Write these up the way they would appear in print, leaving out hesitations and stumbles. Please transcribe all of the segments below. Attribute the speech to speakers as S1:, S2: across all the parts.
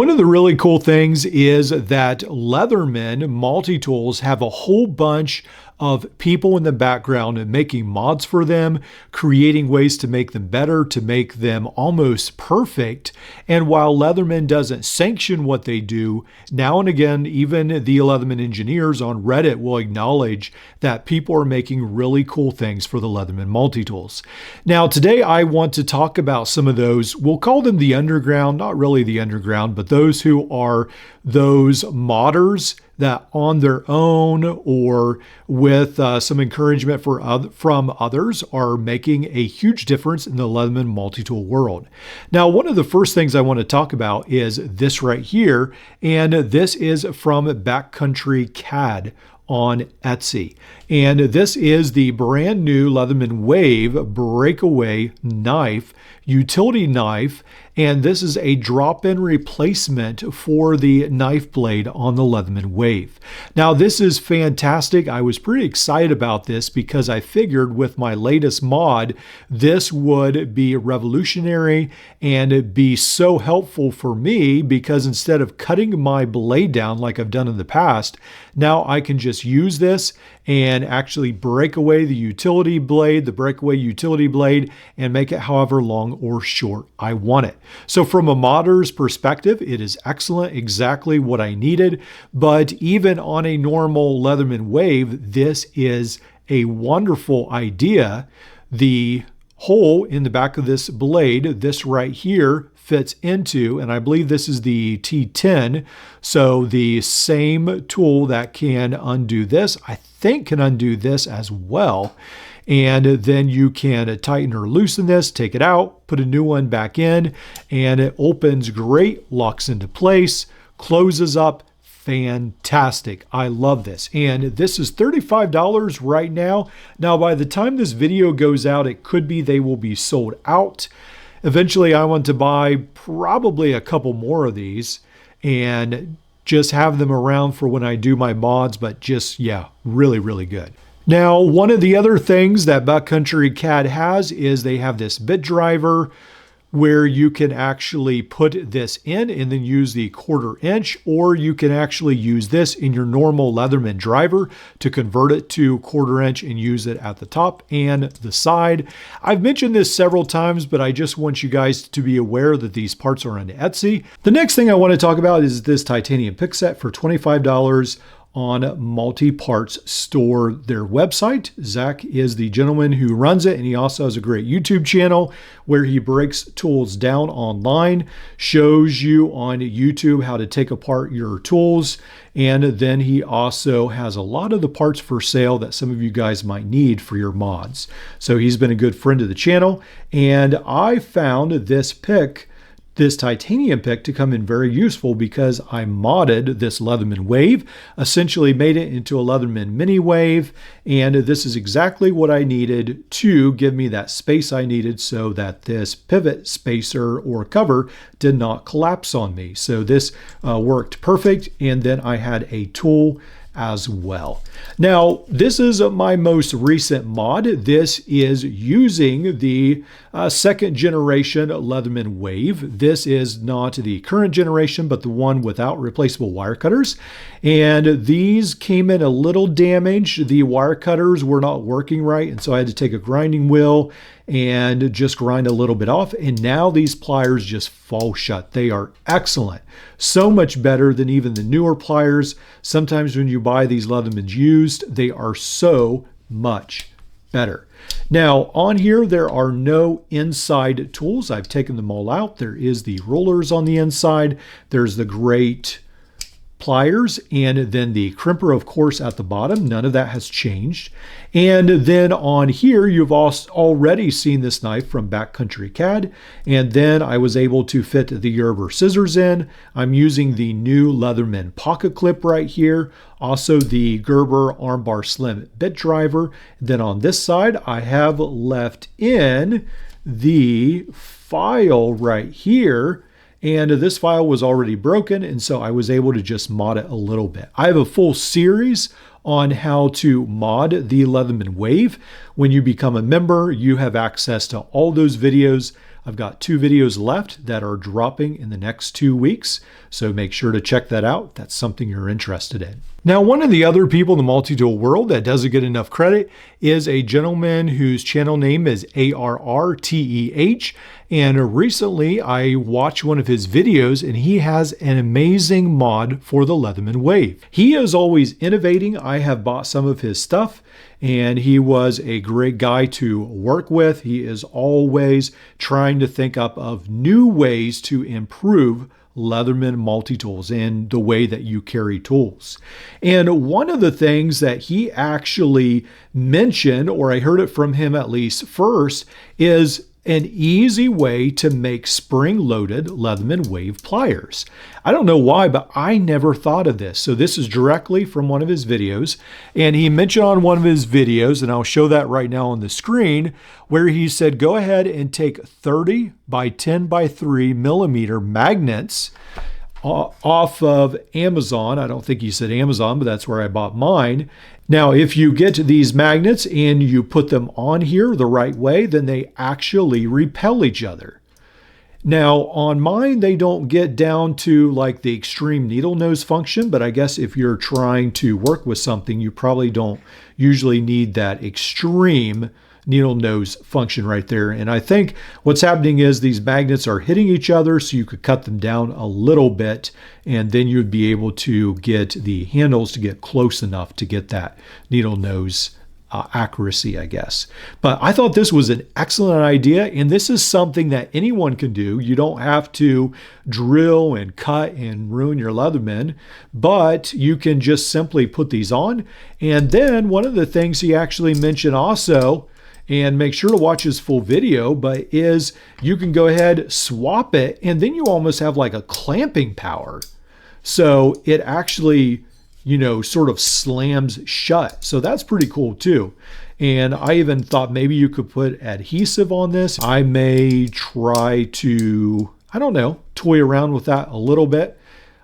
S1: One of the really cool things is that Leatherman multi-tools have a whole bunch of people in the background and making mods for them, creating ways to make them better, to make them almost perfect. And while Leatherman doesn't sanction what they do, now and again, even the Leatherman engineers on Reddit will acknowledge that people are making really cool things for the Leatherman multi-tools. Now, today I want to talk about some of those. We'll call them the underground, not really the underground, but those who are those modders that on their own or with some encouragement from others are making a huge difference in the Leatherman multi-tool world. Now, one of the first things I want to talk about is this right here, and this is from Backcountry CAD on Etsy. And this is the brand new Leatherman Wave Breakaway knife, utility knife, and this is a drop-in replacement for the knife blade on the Leatherman Wave. Now, this is fantastic. I was pretty excited about this because I figured with my latest mod, this would be revolutionary and it'd be so helpful for me because instead of cutting my blade down like I've done in the past, now I can just use this and actually break away the utility blade, the breakaway utility blade, and make it however long or short I want it. So from a modder's perspective, it is excellent, exactly what I needed. But even on a normal Leatherman Wave, this is a wonderful idea. The hole in the back of this blade, this right here, fits into, and I believe this is the T10, so the same tool that can undo this, I think can undo this as well. And then you can tighten or loosen this, take it out, put a new one back in, and it opens great, locks into place, closes up. Fantastic. I love this. And this is $35 right now. Now, by the time this video goes out, it could be they will be sold out. Eventually, I want to buy probably a couple more of these and just have them around for when I do my mods, but just, yeah, really, really good. Now, one of the other things that Backcountry CAD has is they have this bit driver where you can actually put this in and then use the 1/4 inch, or you can actually use this in your normal Leatherman driver to convert it to 1/4 inch and use it at the top and the side. I've mentioned this several times, but I just want you guys to be aware that these parts are on Etsy. The next thing I want to talk about is this titanium pick set for $25 on Multi-Parts Store, their website. Zach is the gentleman who runs it, and he also has a great YouTube channel where he breaks tools down online, shows you on YouTube how to take apart your tools, and then he also has a lot of the parts for sale that some of you guys might need for your mods. So he's been a good friend of the channel, and I found this titanium pick to come in very useful because I modded this Leatherman Wave, essentially made it into a Leatherman mini wave, and this is exactly what I needed to give me that space I needed so that this pivot spacer or cover did not collapse on me. So this worked perfect, and then I had a tool as well. Now, this is my most recent mod. This is using the second generation Leatherman Wave. This is not the current generation, but the one without replaceable wire cutters. And these came in a little damaged. The wire cutters were not working right, and so I had to take a grinding wheel and just grind a little bit off. And now these pliers just fall shut. They are excellent. So much better than even the newer pliers. Sometimes when you buy these Leathermans used, they are so much better. Now on here, there are no inside tools. I've taken them all out. There is the rollers on the inside. There's the great pliers, and then the crimper, of course, at the bottom. None of that has changed. And then on here, you've already seen this knife from Backcountry CAD. And then I was able to fit the Gerber scissors in. I'm using the new Leatherman pocket clip right here. Also the Gerber armbar slim bit driver. Then on this side, I have left in the file right here. And this file was already broken, and so I was able to just mod it a little bit. I have a full series on how to mod the Leatherman Wave. When you become a member, you have access to all those videos. I've got 2 videos left that are dropping in the next 2 weeks, so make sure to check that out. That's something you're interested in. Now, one of the other people in the multi-tool world that doesn't get enough credit is a gentleman whose channel name is ARRTEH. And recently I watched one of his videos and he has an amazing mod for the Leatherman Wave. He is always innovating. I have bought some of his stuff and he was a great guy to work with. He is always trying to think up of new ways to improve Leatherman multi-tools and the way that you carry tools. And one of the things that he actually mentioned, or I heard it from him at least first, is an easy way to make spring-loaded Leatherman Wave pliers. I don't know why, but I never thought of this. So this is directly from one of his videos. And he mentioned on one of his videos, and I'll show that right now on the screen, where he said, go ahead and take 30 by 10 by 3 millimeter magnets off of Amazon. I don't think he said Amazon, but that's where I bought mine. Now, if you get these magnets and you put them on here the right way, then they actually repel each other. Now, on mine, they don't get down to like the extreme needle nose function, but I guess if you're trying to work with something, you probably don't usually need that extreme needle nose function right there. And I think what's happening is these magnets are hitting each other, so you could cut them down a little bit, and then you'd be able to get the handles to get close enough to get that needle nose accuracy, I guess. But I thought this was an excellent idea, and this is something that anyone can do. You don't have to drill and cut and ruin your Leatherman, but you can just simply put these on. And then one of the things he actually mentioned also, and make sure to watch his full video, but is you can go ahead, swap it, and then you almost have like a clamping power. So it actually, you know, sort of slams shut. So that's pretty cool too. And I even thought maybe you could put adhesive on this. I may try to, I don't know, toy around with that a little bit.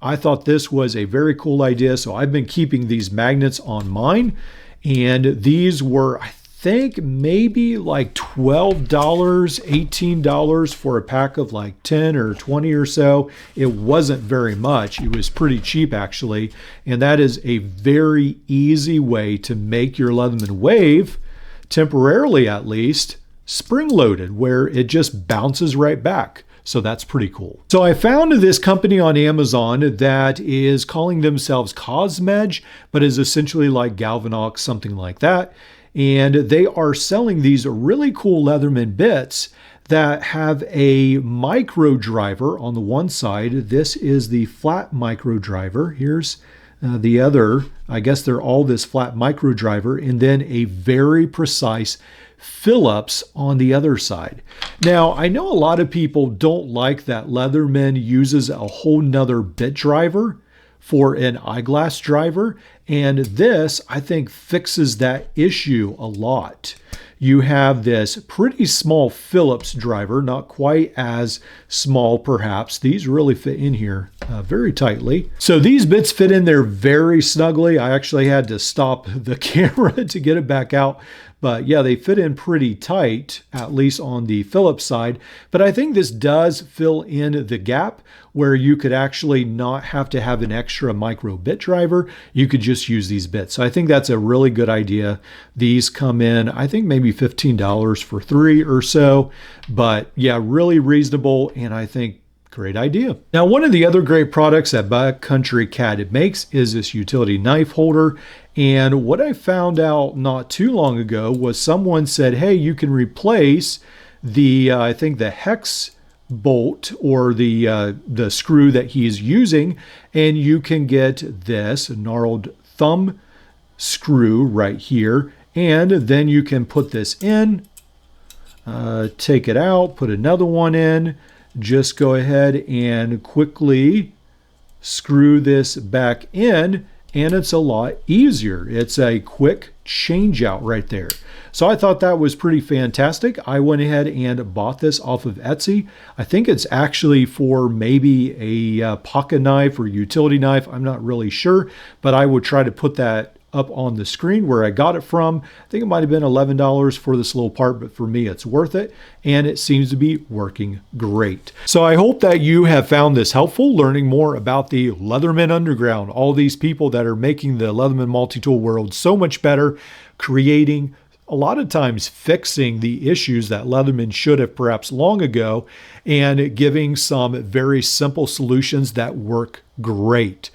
S1: I thought this was a very cool idea. So I've been keeping these magnets on mine, and these were, I think maybe like $12, $18 for a pack of like 10 or 20 or so. It wasn't very much. It was pretty cheap actually. And that is a very easy way to make your Leatherman Wave, temporarily at least, spring-loaded, where it just bounces right back. So that's pretty cool. So I found this company on Amazon that is calling themselves Cosmedge, but is essentially like Galvanox, something like that. And they are selling these really cool Leatherman bits that have a micro driver on the one side. This is the flat micro driver. Here's the other. I guess they're all this flat micro driver, and then a very precise Phillips on the other side. Now, I know a lot of people don't like that Leatherman uses a whole nother bit driver for an eyeglass driver, and this, I think, fixes that issue a lot. You have this pretty small Phillips driver, not quite as small perhaps. These really fit in here very tightly. So these bits fit in there very snugly. I actually had to stop the camera to get it back out. But yeah, they fit in pretty tight, at least on the Phillips side. But I think this does fill in the gap where you could actually not have to have an extra micro bit driver. You could just use these bits. So I think that's a really good idea. These come in, I think maybe $15 for 3 or so. But yeah, really reasonable, and I think great idea. Now, one of the other great products that Backcountry Cat makes is this utility knife holder. And what I found out not too long ago was someone said, hey, you can replace the, I think the hex bolt or the screw that he's using, and you can get this gnarled thumb screw right here. And then you can put this in, take it out, put another one in, just go ahead and quickly screw this back in, and it's a lot easier. It's a quick change out right there. So I thought that was pretty fantastic. I went ahead and bought this off of Etsy. I think it's actually for maybe a pocket knife or utility knife. I'm not really sure, but I would try to put that up on the screen where I got it from. I think it might have been $11 for this little part, but for me, it's worth it. And it seems to be working great. So I hope that you have found this helpful, learning more about the Leatherman Underground, all these people that are making the Leatherman multi-tool world so much better, creating, a lot of times fixing the issues that Leatherman should have perhaps long ago, and giving some very simple solutions that work great.